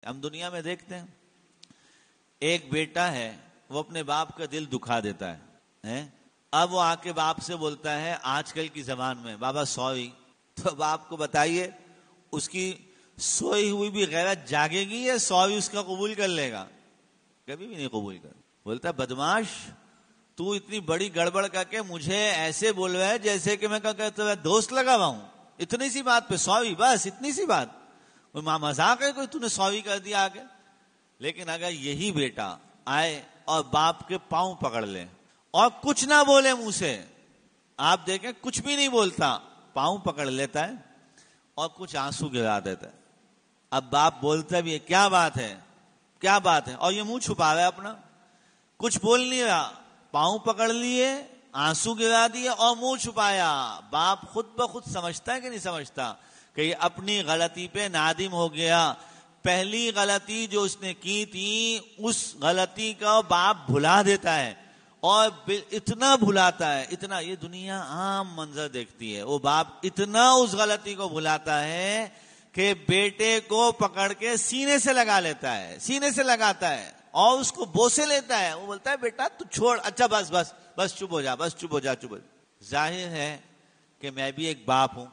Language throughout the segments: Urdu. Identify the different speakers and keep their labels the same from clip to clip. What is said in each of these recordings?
Speaker 1: ہم دنیا میں دیکھتے ہیں ایک بیٹا ہے وہ اپنے باپ کا دل دکھا دیتا ہے، اب وہ آ کے باپ سے بولتا ہے آج کل کی زبان میں بابا سوری، تو باپ کو بتائیے اس کی سوئی ہوئی بھی غیرت جاگے گی یا سوری اس کا قبول کر لے گا؟ کبھی بھی نہیں قبول کر. بولتا ہے بدماش تو اتنی بڑی گڑبڑ کر کے مجھے ایسے بول رہا ہے جیسے کہ میں دوست لگا ہوا ہوں، اتنی سی بات پہ سوری، بس اتنی سی بات، مذاق ہے کوئی تو نے سوری کر دیا آگے. لیکن اگر یہی بیٹا آئے اور باپ کے پاؤں پکڑ لے اور کچھ نہ بولے منہ سے، آپ دیکھیں کچھ بھی نہیں بولتا، پاؤں پکڑ لیتا ہے اور کچھ آنسو گرا دیتا ہے. اب باپ بولتا بھی ہے کیا بات ہے کیا بات ہے، اور یہ منہ چھپا رہا ہے اپنا، کچھ بول نہیں رہا، پاؤں پکڑ لیے، آنسو گرا دیے اور منہ چھپایا. باپ خود بخود سمجھتا ہے کہ نہیں سمجھتا کہ یہ اپنی غلطی پہ نادم ہو گیا. پہلی غلطی جو اس نے کی تھی اس غلطی کا باپ بھلا دیتا ہے، اور اتنا بھلاتا ہے، اتنا، یہ دنیا عام منظر دیکھتی ہے، وہ باپ اتنا اس غلطی کو بھلاتا ہے کہ بیٹے کو پکڑ کے سینے سے لگا لیتا ہے، سینے سے لگاتا ہے اور اس کو بوسے لیتا ہے. وہ بولتا ہے بیٹا تو چھوڑ، اچھا بس بس بس چپ ہو جا، بس چپ ہو جا، چپ ہو جا. ظاہر ہے کہ میں بھی ایک باپ ہوں،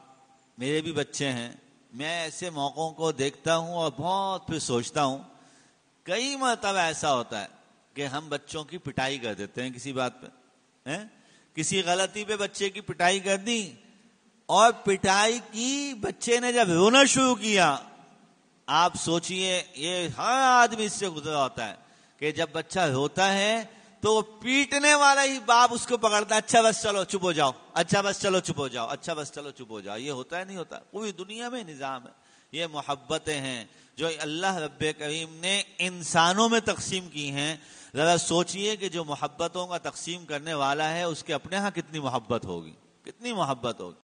Speaker 1: میرے بھی بچے ہیں، میں ایسے موقعوں کو دیکھتا ہوں اور بہت پھر سوچتا ہوں. کئی مرتبہ ایسا ہوتا ہے کہ ہم بچوں کی پٹائی کر دیتے ہیں کسی بات پہ، کسی غلطی پہ بچے کی پٹائی کر دی، اور پٹائی کی بچے نے جب رونا شروع کیا، آپ سوچئے یہ ہر آدمی اس سے گزرا ہوتا ہے کہ جب بچہ روتا ہے تو وہ پیٹنے والا ہی باپ اس کو پکڑتا ہے، اچھا بس چلو چپ ہو جاؤ، اچھا بس چلو چپ ہو جاؤ، اچھا بس چلو چپ ہو جاؤ. یہ ہوتا ہے نہیں ہوتا؟ پوری دنیا میں نظام ہے. یہ محبتیں ہیں جو اللہ رب کریم نے انسانوں میں تقسیم کی ہیں. ذرا سوچئے کہ جو محبتوں کا تقسیم کرنے والا ہے اس کے اپنے ہاں کتنی محبت ہوگی، کتنی محبت ہوگی.